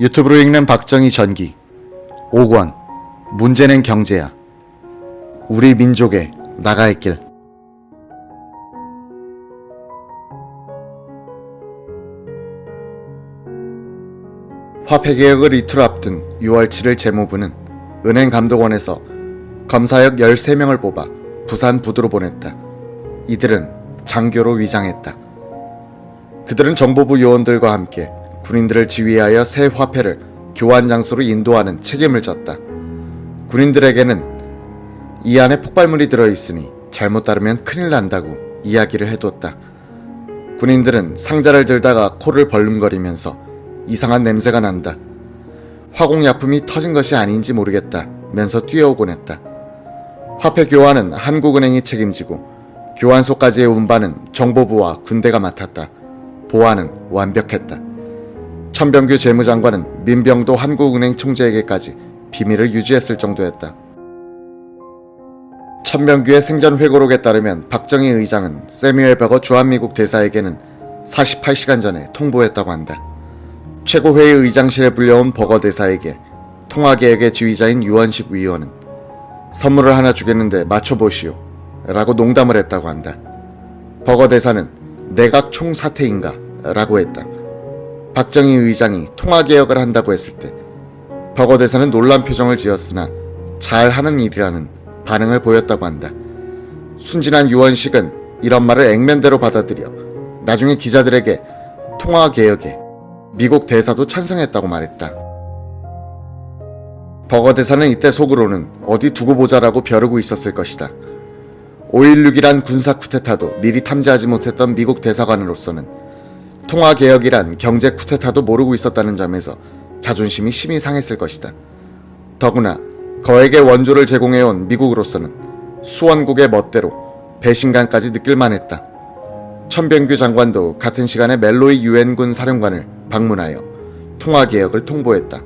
유튜브로 읽는 박정희 전기 5권 문제는 경제야. 우리 민족의 나갈 길. 화폐개혁을 이틀 앞둔 6월 7일 재무부는 은행감독원에서 검사역 13명을 뽑아 부산 부두로 보냈다. 이들은 장교로 위장했다. 그들은 정보부 요원들과 함께 군인들을 지휘하여 새 화폐를 교환 장소로 인도하는 책임을 졌다. 군인들에게는 이 안에 폭발물이 들어있으니 잘못 따르면 큰일 난다고 이야기를 해뒀다. 군인들은 상자를 들다가 코를 벌름거리면서 이상한 냄새가 난다. 화공약품이 터진 것이 아닌지 모르겠다면서 뛰어오곤 했다. 화폐 교환은 한국은행이 책임지고 교환소까지의 운반은 정보부와 군대가 맡았다. 보안은 완벽했다. 천병규 재무장관은 민병도 한국은행 총재에게까지 비밀을 유지했을 정도였다. 천병규의 생전 회고록에 따르면 박정희 의장은 세뮤엘 버거 주한미국 대사에게는 48시간 전에 통보했다고 한다. 최고회의 의장실에 불려온 버거 대사에게 통화계획의 지휘자인 유원식 위원은 선물을 하나 주겠는데 맞춰보시오 라고 농담을 했다고 한다. 버거 대사는 내각 총사퇴인가 라고 했다. 박정희 의장이 통화개혁을 한다고 했을 때 버거 대사는 놀란 표정을 지었으나 잘하는 일이라는 반응을 보였다고 한다. 순진한 유원식은 이런 말을 액면대로 받아들여 나중에 기자들에게 통화개혁에 미국 대사도 찬성했다고 말했다. 버거 대사는 이때 속으로는 어디 두고 보자라고 벼르고 있었을 것이다. 5.16이란 군사 쿠데타도 미리 탐지하지 못했던 미국 대사관으로서는 통화개혁이란 경제 쿠데타도 모르고 있었다는 점에서 자존심이 심히 상했을 것이다. 더구나 거액의 원조를 제공해온 미국으로서는 수원국의 멋대로 배신감까지 느낄만 했다. 천병규 장관도 같은 시간에 멜로이 유엔군 사령관을 방문하여 통화개혁을 통보했다.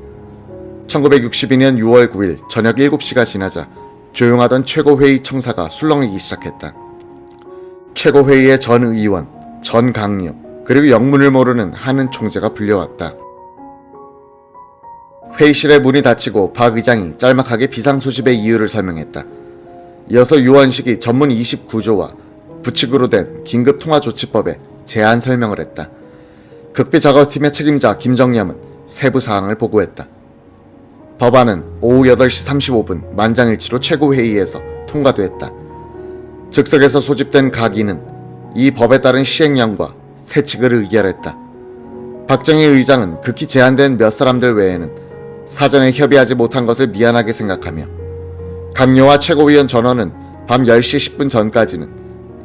1962년 6월 9일 저녁 7시가 지나자 조용하던 최고회의 청사가 술렁이기 시작했다. 최고회의의 전 의원, 전 강요, 그리고 영문을 모르는 한은 총재가 불려왔다. 회의실의 문이 닫히고 박 의장이 짤막하게 비상소집의 이유를 설명했다. 이어서 유원식이 전문 29조와 부칙으로 된 긴급통화조치법의 제안 설명을 했다. 극비작업팀의 책임자 김정념은 세부 사항을 보고했다. 법안은 오후 8시 35분 만장일치로 최고회의에서 통과됐다. 즉석에서 소집된 각인은 이 법에 따른 시행령과 세칙을 의결했다. 박정희 의장은 극히 제한된 몇 사람들 외에는 사전에 협의하지 못한 것을 미안하게 생각하며 강요와 최고위원 전원은 밤 10시 10분 전까지는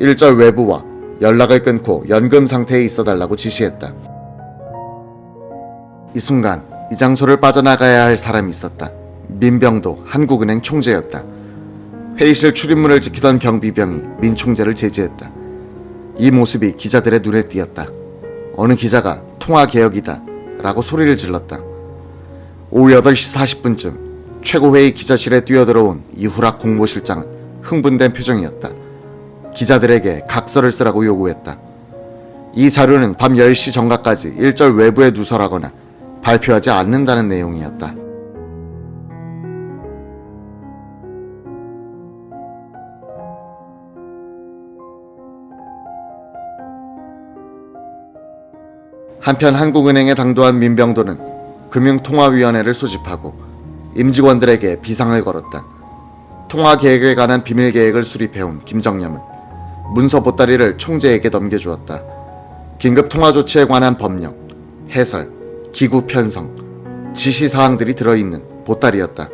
일절 외부와 연락을 끊고 연금 상태에 있어달라고 지시했다. 이 순간 이 장소를 빠져나가야 할 사람이 있었다. 민병도 한국은행 총재였다. 회의실 출입문을 지키던 경비병이 민 총재를 제지했다. 이 모습이 기자들의 눈에 띄었다. 어느 기자가 통화개혁이다 라고 소리를 질렀다. 오후 8시 40분쯤 최고회의 기자실에 뛰어들어온 이후락 공보실장은 흥분된 표정이었다. 기자들에게 각서를 쓰라고 요구했다. 이 자료는 밤 10시 정각까지 일절 외부에 누설하거나 발표하지 않는다는 내용이었다. 한편 한국은행에 당도한 민병도는 금융통화위원회를 소집하고 임직원들에게 비상을 걸었다. 통화계획에 관한 비밀계획을 수립해온 김정념은 문서 보따리를 총재에게 넘겨주었다. 긴급통화조치에 관한 법령, 해설, 기구 편성, 지시사항들이 들어있는 보따리였다.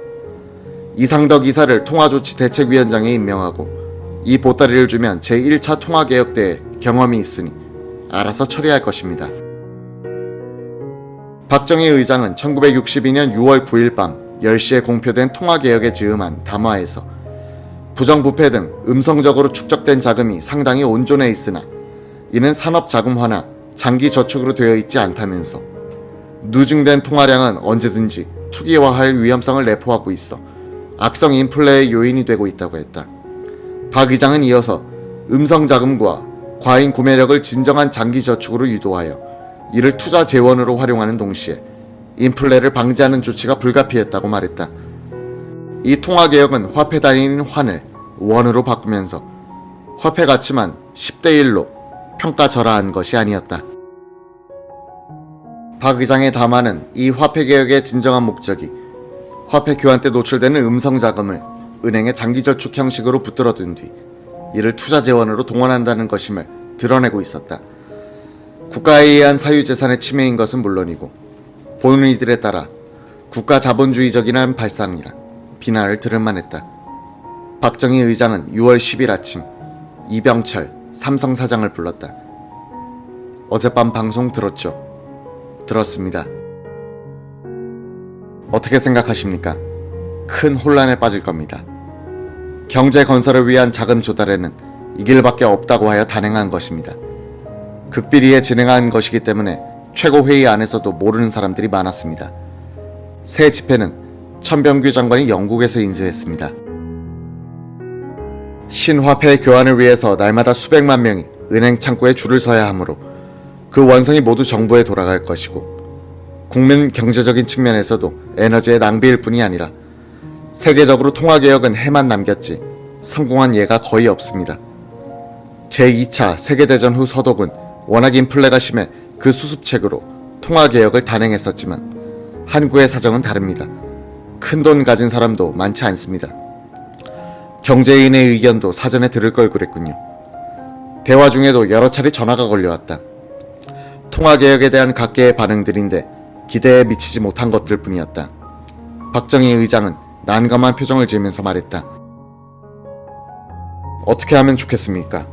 이상덕 이사를 통화조치 대책위원장에 임명하고 이 보따리를 주면 제1차 통화개혁 때에 경험이 있으니 알아서 처리할 것입니다. 박정희 의장은 1962년 6월 9일 밤 10시에 공표된 통화개혁에 즈음한 담화에서 부정부패 등 음성적으로 축적된 자금이 상당히 온전해 있으나 이는 산업자금화나 장기저축으로 되어 있지 않다면서 누증된 통화량은 언제든지 투기화할 위험성을 내포하고 있어 악성 인플레의 요인이 되고 있다고 했다. 박 의장은 이어서 음성자금과 과잉 구매력을 진정한 장기저축으로 유도하여 이를 투자 재원으로 활용하는 동시에 인플레를 방지하는 조치가 불가피했다고 말했다. 이 통화개혁은 화폐 단위인 환을 원으로 바꾸면서 화폐 가치만 10대 1로 평가절하한 것이 아니었다. 박 의장의 담화는 이 화폐개혁의 진정한 목적이 화폐 교환 때 노출되는 음성 자금을 은행의 장기저축 형식으로 붙들어둔 뒤 이를 투자 재원으로 동원한다는 것임을 드러내고 있었다. 국가에 의한 사유재산의 침해인 것은 물론이고 보는 이들에 따라 국가 자본주의적이란 발상이라 비난을 들을 만했다. 박정희 의장은 6월 10일 아침 이병철 삼성 사장을 불렀다. 어젯밤 방송 들었죠? 들었습니다. 어떻게 생각하십니까? 큰 혼란에 빠질 겁니다. 경제 건설을 위한 자금 조달에는 이 길밖에 없다고 하여 단행한 것입니다. 극비리에 진행한 것이기 때문에 최고회의 안에서도 모르는 사람들이 많았습니다. 새 집회는 천병규 장관이 영국에서 인수했습니다. 신화폐 교환을 위해서 날마다 수백만 명이 은행 창구에 줄을 서야 하므로 그 원성이 모두 정부에 돌아갈 것이고 국민 경제적인 측면에서도 에너지의 낭비일 뿐이 아니라 세계적으로 통화개혁은 해만 남겼지 성공한 예가 거의 없습니다. 제2차 세계대전 후 서독은 워낙 인플레가 심해 그 수습책으로 통화개혁을 단행했었지만 한국의 사정은 다릅니다. 큰돈 가진 사람도 많지 않습니다. 경제인의 의견도 사전에 들을 걸 그랬군요. 대화 중에도 여러 차례 전화가 걸려왔다. 통화개혁에 대한 각계의 반응들인데 기대에 미치지 못한 것들 뿐이었다. 박정희 의장은 난감한 표정을 지으면서 말했다. 어떻게 하면 좋겠습니까?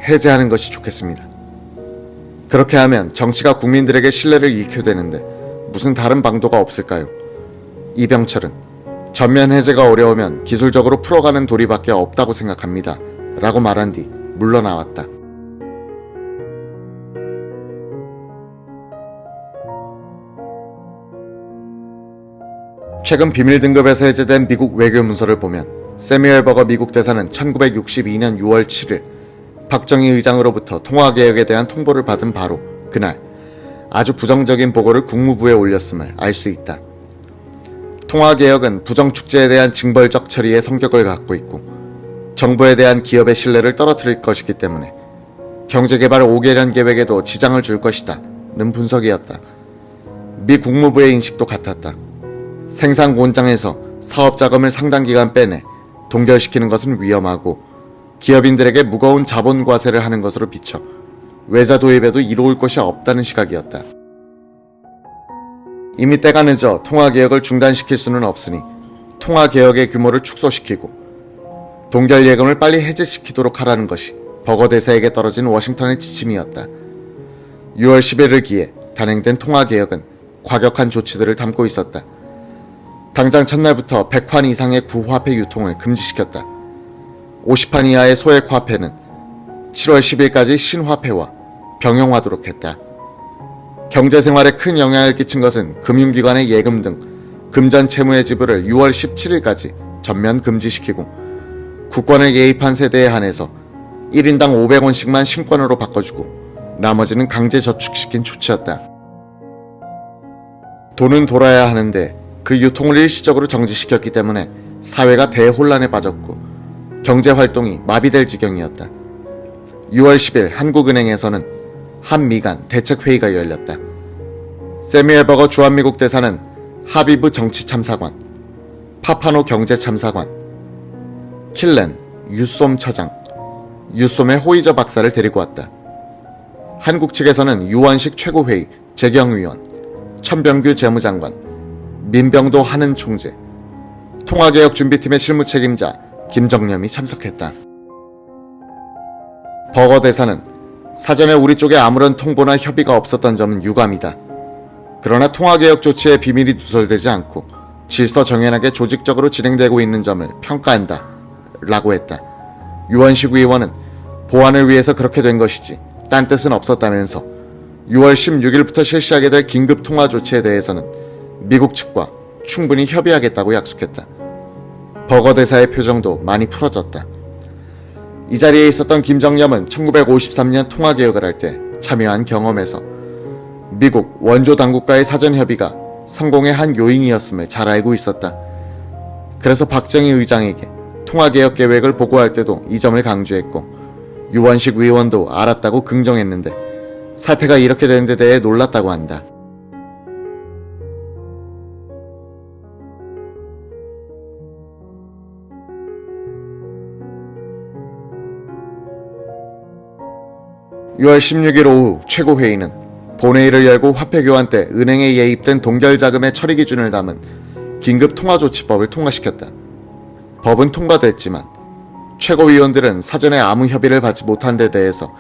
해제하는 것이 좋겠습니다. 그렇게 하면 정치가 국민들에게 신뢰를 잃게 되는데 무슨 다른 방도가 없을까요? 이병철은 전면 해제가 어려우면 기술적으로 풀어가는 도리밖에 없다고 생각합니다. 라고 말한 뒤 물러나왔다. 최근 비밀 등급에서 해제된 미국 외교문서를 보면 세뮤얼 버거 미국 대사는 1962년 6월 7일 박정희 의장으로부터 통화개혁에 대한 통보를 받은 바로 그날 아주 부정적인 보고를 국무부에 올렸음을 알 수 있다. 통화개혁은 부정축제에 대한 징벌적 처리의 성격을 갖고 있고 정부에 대한 기업의 신뢰를 떨어뜨릴 것이기 때문에 경제개발 5개년 계획에도 지장을 줄 것이다 는 분석이었다. 미 국무부의 인식도 같았다. 생산 공장에서 사업 자금을 상당 기간 빼내 동결시키는 것은 위험하고 기업인들에게 무거운 자본 과세를 하는 것으로 비춰 외자 도입에도 이로울 것이 없다는 시각이었다. 이미 때가 늦어 통화개혁을 중단시킬 수는 없으니 통화개혁의 규모를 축소시키고 동결 예금을 빨리 해제시키도록 하라는 것이 버거 대사에게 떨어진 워싱턴의 지침이었다. 6월 10일을 기해 단행된 통화개혁은 과격한 조치들을 담고 있었다. 당장 첫날부터 100환 이상의 구화폐 유통을 금지시켰다. 50환 이하의 소액 화폐는 7월 10일까지 신화폐와 병용하도록 했다. 경제생활에 큰 영향을 끼친 것은 금융기관의 예금 등 금전 채무의 지불을 6월 17일까지 전면 금지시키고 국권을 개입한 세대에 한해서 1인당 500원씩만 신권으로 바꿔주고 나머지는 강제 저축시킨 조치였다. 돈은 돌아야 하는데 그 유통을 일시적으로 정지시켰기 때문에 사회가 대혼란에 빠졌고 경제활동이 마비될 지경이었다. 6월 10일 한국은행에서는 한미간 대책회의가 열렸다. 세뮤얼 버거 주한미국 대사는 하비브 정치참사관, 파파노 경제참사관, 킬렌 유솜 처장, 유솜의 호이저 박사를 데리고 왔다. 한국 측에서는 유원식 최고회의 재경위원, 천병규 재무장관, 민병도 한은 총재, 통화개혁 준비팀의 실무 책임자 김정념이 참석했다. 버거 대사는 사전에 우리 쪽에 아무런 통보나 협의가 없었던 점은 유감이다. 그러나 통화개혁 조치에 비밀이 누설되지 않고 질서정연하게 조직적으로 진행되고 있는 점을 평가한다. 라고 했다. 유원식 의원은 보안을 위해서 그렇게 된 것이지 딴 뜻은 없었다면서 6월 16일부터 실시하게 될 긴급 통화 조치에 대해서는 미국 측과 충분히 협의하겠다고 약속했다. 버거 대사의 표정도 많이 풀어졌다. 이 자리에 있었던 김정념은 1953년 통화개혁을 할 때 참여한 경험에서 미국 원조 당국과의 사전 협의가 성공의 한 요인이었음을 잘 알고 있었다. 그래서 박정희 의장에게 통화개혁 계획을 보고할 때도 이 점을 강조했고 유원식 의원도 알았다고 긍정했는데 사태가 이렇게 된 데 대해 놀랐다고 한다. (6월 16일) 오후 최고회의는 본회의를 열고 화폐교환 때 은행에 예입된 동결자금의 처리 기준을 담은 긴급통화조치법을 통과시켰다. 법은 통과됐지만 최고위원들은 사전에 아무 협의를 받지 못한 데 대해서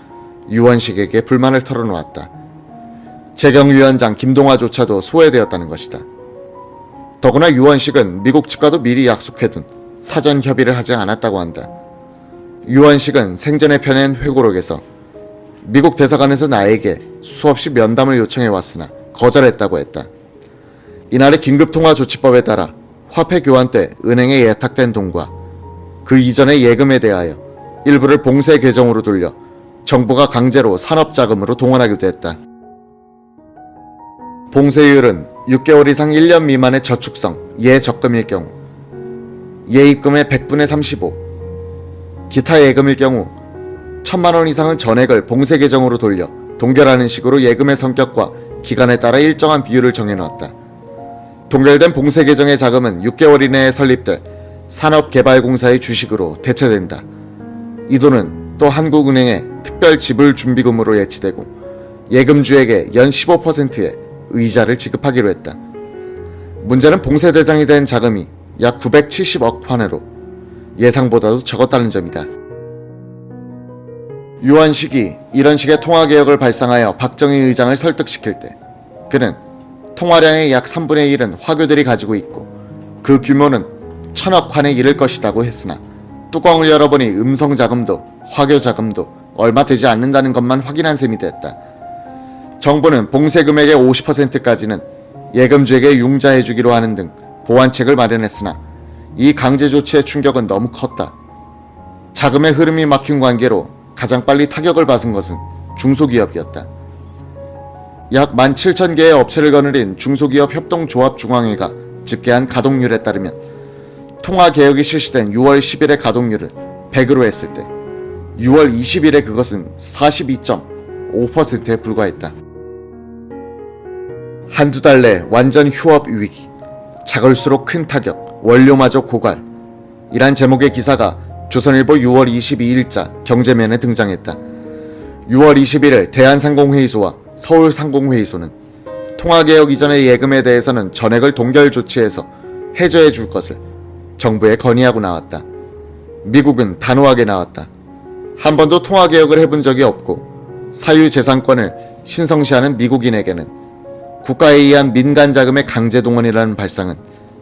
유원식에게 불만을 털어놓았다. 재경위원장 김동화조차도 소외되었다는 것이다. 더구나 유원식은 미국 측과도 미리 약속해둔 사전 협의를 하지 않았다고 한다. 유원식은 생전에 펴낸 회고록에서 미국 대사관에서 나에게 수없이 면담을 요청해왔으나 거절했다고 했다. 이날의 긴급통화조치법에 따라 화폐 교환 때 은행에 예탁된 돈과 그 이전의 예금에 대하여 일부를 봉쇄 계정으로 돌려 정부가 강제로 산업자금으로 동원하기도 했다. 봉쇄율은 6개월 이상 1년 미만의 저축성 예적금일 경우 예입금의 100분의 35, 기타 예금일 경우 1,000만원 이상은 전액을 봉쇄 계정으로 돌려 동결하는 식으로 예금의 성격과 기간에 따라 일정한 비율을 정해놓았다. 동결된 봉쇄 계정의 자금은 6개월 이내에 설립될 산업개발공사의 주식으로 대체된다. 이 돈은 또 한국은행의 특별지불준비금으로 예치되고 예금주에게 연 15%의 의자를 지급하기로 했다. 문제는 봉쇄 대상이 된 자금이 약 970억 환으로 예상보다도 적었다는 점이다. 유원식이 이런 식의 통화개혁을 발상하여 박정희 의장을 설득시킬 때 그는 통화량의 약 3분의 1은 화교들이 가지고 있고 그 규모는 1,000억 환에 이를 것이라고 했으나 뚜껑을 열어보니 음성자금도 화교자금도 얼마 되지 않는다는 것만 확인한 셈이 됐다. 정부는 봉쇄 금액의 50%까지는 예금주에게 융자해주기로 하는 등 보완책을 마련했으나 이 강제 조치의 충격은 너무 컸다. 자금의 흐름이 막힌 관계로 가장 빨리 타격을 받은 것은 중소기업이었다. 약 17,000개의 업체를 거느린 중소기업 협동조합중앙회가 집계한 가동률에 따르면 통화개혁이 실시된 6월 10일의 가동률을 100으로 했을 때 6월 20일에 그것은 42.5%에 불과했다. 한두 달 내 완전 휴업 위기, 작을수록 큰 타격, 원료마저 고갈 이란 제목의 기사가 조선일보 6월 22일자 경제면에 등장했다. 6월 21일 대한상공회의소와 서울상공회의소는 통화개혁 이전의 예금에 대해서는 전액을 동결 조치해서 해저해 줄 것을 정부에 건의하고 나왔다. 미국은 단호하게 나왔다. 한 번도 통화개혁을 해본 적이 없고 사유재산권을 신성시하는 미국인에게는 국가에 의한 민간자금의 강제동원이라는 발상은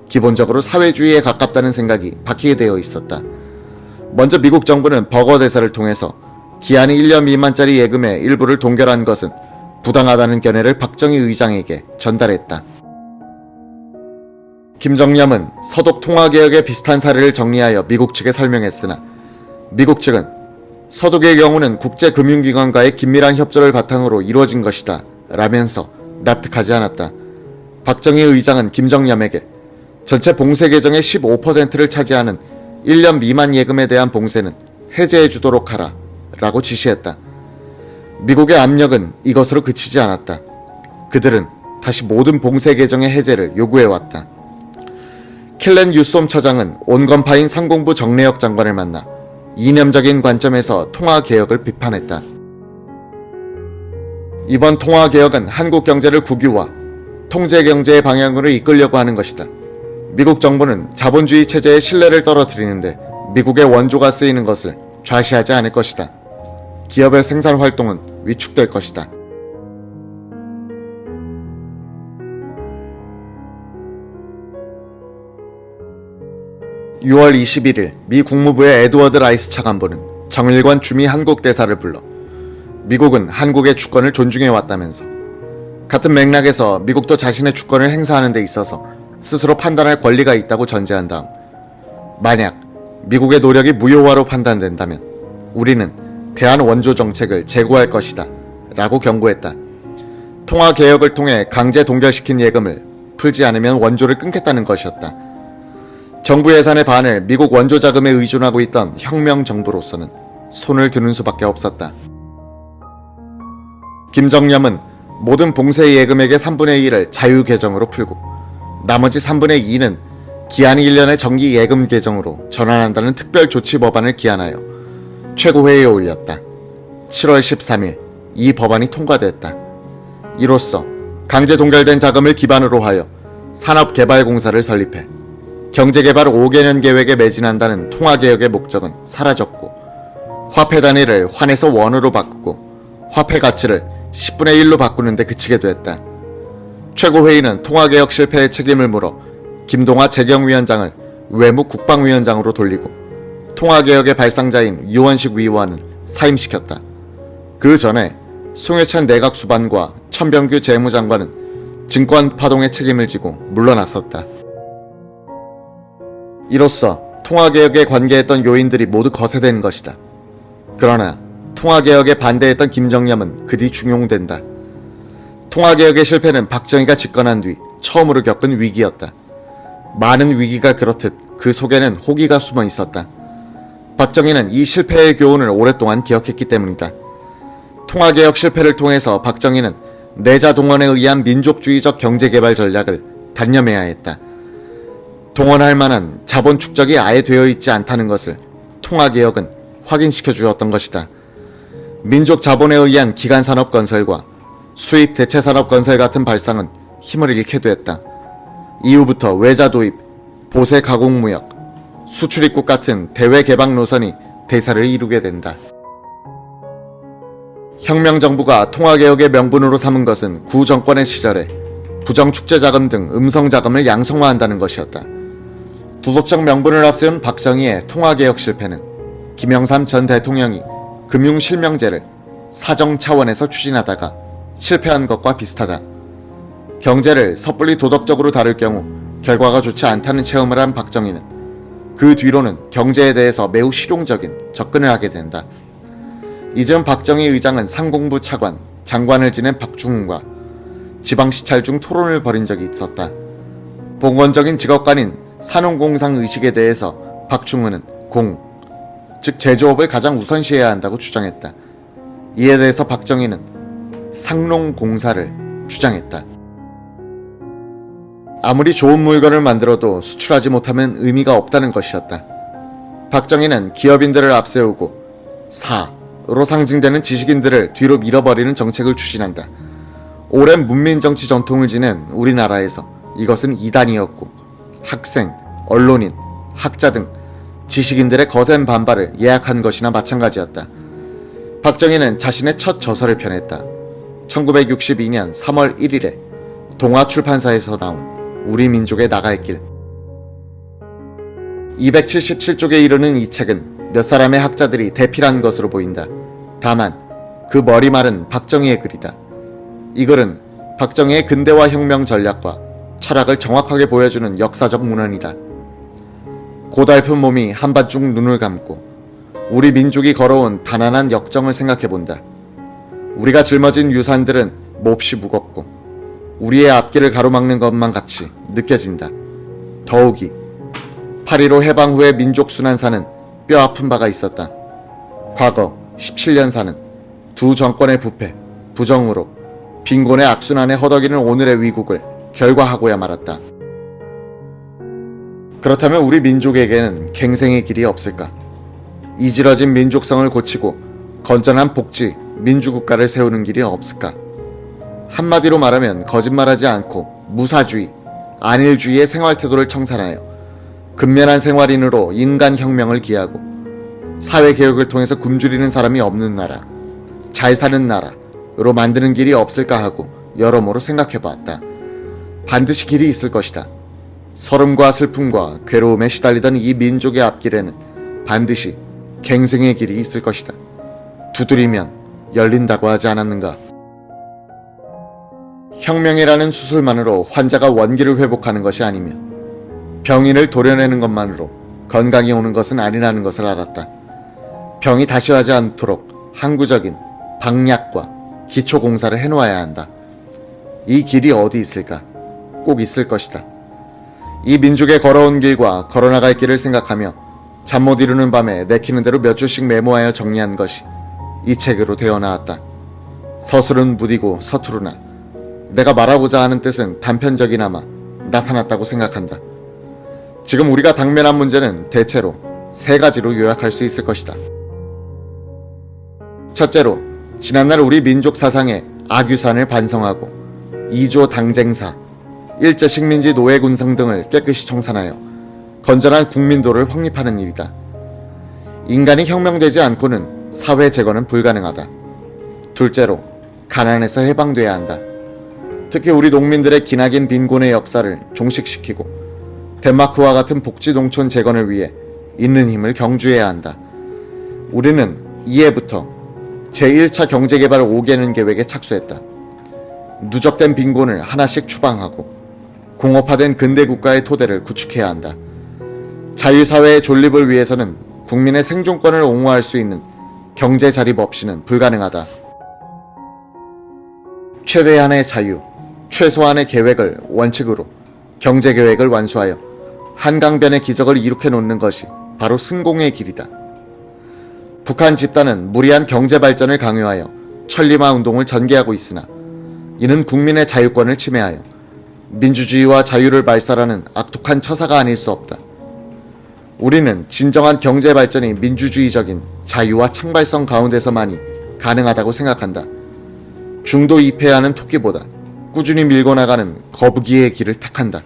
기본적으로 사회주의에 가깝다는 생각이 박히게 되어 있었다. 먼저 미국 정부는 버거 대사를 통해서 기한이 1년 미만짜리 예금의 일부를 동결한 것은 부당하다는 견해를 박정희 의장에게 전달했다. 김정남은 서독 통화개혁의 비슷한 사례를 정리하여 미국 측에 설명했으나 미국 측은 서독의 경우는 국제금융기관과의 긴밀한 협조를 바탕으로 이루어진 것이다 라면서 납득하지 않았다. 박정희 의장은 김정남에게 전체 봉쇄 계정의 15%를 차지하는 1년 미만 예금에 대한 봉쇄는 해제해 주도록 하라 라고 지시했다. 미국의 압력은 이것으로 그치지 않았다. 그들은 다시 모든 봉쇄 계정의 해제를 요구해왔다. 킬렌 유솜 처장은 온건파인 상공부 정래혁 장관을 만나 이념적인 관점에서 통화개혁을 비판했다. 이번 통화개혁은 한국 경제를 국유화, 통제경제의 방향으로 이끌려고 하는 것이다. 미국 정부는 자본주의 체제의 신뢰를 떨어뜨리는데 미국의 원조가 쓰이는 것을 좌시하지 않을 것이다. 기업의 생산 활동은 위축될 것이다. (6월 21일) 미 국무부의 에드워드 라이스 차관보는 정일관 주미 한국 대사를 불러 미국은 한국의 주권을 존중해왔다면서 같은 맥락에서 미국도 자신의 주권을 행사하는 데 있어서 스스로 판단할 권리가 있다고 전제한 다음 만약 미국의 노력이 무효화로 판단된다면 우리는 대한 원조 정책을 재고할 것이다 라고 경고했다. 통화개혁을 통해 강제 동결시킨 예금을 풀지 않으면 원조를 끊겠다는 것이었다. 정부 예산의 반을 미국 원조 자금에 의존하고 있던 혁명 정부로서는 손을 드는 수밖에 없었다. 김정념은 모든 봉쇄 예금액의 3분의 1을 자유 계정으로 풀고 나머지 3분의 2는 기한이 1년의 정기 예금 계정으로 전환한다는 특별 조치 법안을 기한하여 최고회의에 올렸다. 7월 13일 이 법안이 통과됐다. 이로써 강제 동결된 자금을 기반으로 하여 산업개발공사를 설립해 경제개발 5개년 계획에 매진한다는 통화개혁의 목적은 사라졌고 화폐 단위를 환에서 원으로 바꾸고 화폐 가치를 10분의 1로 바꾸는 데 그치게 됐다. 최고회의는 통화개혁 실패의 책임을 물어 김동화 재경위원장을 외무국방위원장으로 돌리고 통화개혁의 발상자인 유원식 위원을 사임시켰다. 그 전에 송유찬 내각 수반과 천병규 재무장관은 증권 파동의 책임을 지고 물러났었다. 이로써 통화개혁에 관계했던 요인들이 모두 거세된 것이다. 그러나 통화개혁에 반대했던 김정념은 그 뒤 중용된다. 통화개혁의 실패는 박정희가 집권한 뒤 처음으로 겪은 위기였다. 많은 위기가 그렇듯 그 속에는 호기가 숨어 있었다. 박정희는 이 실패의 교훈을 오랫동안 기억했기 때문이다. 통화개혁 실패를 통해서 박정희는 내자 동원에 의한 민족주의적 경제개발 전략을 단념해야 했다. 동원할 만한 자본 축적이 아예 되어 있지 않다는 것을 통화개혁은 확인시켜 주었던 것이다. 민족 자본에 의한 기간산업 건설과 수입 대체산업 건설 같은 발상은 힘을 잃게 됐다. 이후부터 외자 도입, 보세 가공무역, 수출 입국 같은 대외 개방 노선이 대사를 이루게 된다. 혁명정부가 통화개혁의 명분으로 삼은 것은 구 정권의 시절에 부정축제자금 등 음성자금을 양성화한다는 것이었다. 부법적 명분을 앞세운 박정희의 통화개혁 실패는 김영삼 전 대통령이 금융실명제를 사정 차원에서 추진하다가 실패한 것과 비슷하다. 경제를 섣불리 도덕적으로 다룰 경우 결과가 좋지 않다는 체험을 한 박정희는 그 뒤로는 경제에 대해서 매우 실용적인 접근을 하게 된다. 이전 박정희 의장은 상공부 차관, 장관을 지낸 박중훈과 지방시찰 중 토론을 벌인 적이 있었다. 본건적인 직업관인 산업공상 의식에 대해서 박중훈은 즉 제조업을 가장 우선시해야 한다고 주장했다. 이에 대해서 박정희는 상농공사를 주장했다. 아무리 좋은 물건을 만들어도 수출하지 못하면 의미가 없다는 것이었다. 박정희는 기업인들을 앞세우고 사로 상징되는 지식인들을 뒤로 밀어버리는 정책을 추진한다. 오랜 문민정치 전통을 지닌 우리나라에서 이것은 이단이었고 학생, 언론인, 학자 등 지식인들의 거센 반발을 예약한 것이나 마찬가지였다. 박정희는 자신의 첫 저서를 펴냈다. 1962년 3월 1일에 동아출판사에서 나온 우리 민족의 나갈 길. 277쪽에 이르는 이 책은 몇 사람의 학자들이 대필한 것으로 보인다. 다만 그 머리말은 박정희의 글이다. 이 글은 박정희의 근대화 혁명 전략과 철학을 정확하게 보여주는 역사적 문헌이다. 고달픈 몸이 한밤중 눈을 감고 우리 민족이 걸어온 단안한 역정을 생각해본다. 우리가 짊어진 유산들은 몹시 무겁고 우리의 앞길을 가로막는 것만 같이 느껴진다. 더욱이 8.15 해방 후의 민족순환사는 뼈아픈 바가 있었다. 과거 17년사는 두 정권의 부패, 부정으로 빈곤의 악순환에 허덕이는 오늘의 위국을 결과하고야 말았다. 그렇다면 우리 민족에게는 갱생의 길이 없을까? 이지러진 민족성을 고치고 건전한 복지, 민주국가를 세우는 길이 없을까? 한마디로 말하면 거짓말하지 않고 무사주의, 안일주의의 생활태도를 청산하여 근면한 생활인으로 인간혁명을 기하고 사회개혁을 통해서 굶주리는 사람이 없는 나라, 잘 사는 나라로 만드는 길이 없을까 하고 여러모로 생각해보았다. 반드시 길이 있을 것이다. 서름과 슬픔과 괴로움에 시달리던 이 민족의 앞길에는 반드시 갱생의 길이 있을 것이다. 두드리면 열린다고 하지 않았는가? 혁명이라는 수술만으로 환자가 원기를 회복하는 것이 아니며 병인을 도려내는 것만으로 건강이 오는 것은 아니라는 것을 알았다. 병이 다시 하지 않도록 항구적인 방약과 기초공사를 해놓아야 한다. 이 길이 어디 있을까? 꼭 있을 것이다. 이 민족의 걸어온 길과 걸어나갈 길을 생각하며 잠 못 이루는 밤에 내키는 대로 몇 줄씩 메모하여 정리한 것이 이 책으로 되어 나왔다. 서술은 무디고 서투르나 내가 말하고자 하는 뜻은 단편적이나마 나타났다고 생각한다. 지금 우리가 당면한 문제는 대체로 3가지로 요약할 수 있을 것이다. 첫째로, 지난날 우리 민족 사상의 악유산을 반성하고 2조 당쟁사, 일제 식민지 노예 군성 등을 깨끗이 청산하여 건전한 국민도를 확립하는 일이다. 인간이 혁명되지 않고는 사회 재건은 불가능하다. 둘째로, 가난에서 해방돼야 한다. 특히 우리 농민들의 기나긴 빈곤의 역사를 종식시키고 덴마크와 같은 복지 농촌 재건을 위해 있는 힘을 경주해야 한다. 우리는 이해부터 제1차 경제개발 5개년 계획에 착수했다. 누적된 빈곤을 하나씩 추방하고 공업화된 근대 국가의 토대를 구축해야 한다. 자유사회의 존립을 위해서는 국민의 생존권을 옹호할 수 있는 경제 자립 없이는 불가능하다. 최대한의 자유, 최소한의 계획을 원칙으로 경제계획을 완수하여 한강변의 기적을 이룩해 놓는 것이 바로 승공의 길이다. 북한 집단은 무리한 경제발전을 강요하여 천리마 운동을 전개하고 있으나 이는 국민의 자유권을 침해하여 민주주의와 자유를 말살하는 악독한 처사가 아닐 수 없다. 우리는 진정한 경제발전이 민주주의적인 자유와 창발성 가운데서만이 가능하다고 생각한다. 중도 이패하는 토끼보다 꾸준히 밀고 나가는 거북이의 길을 택한다.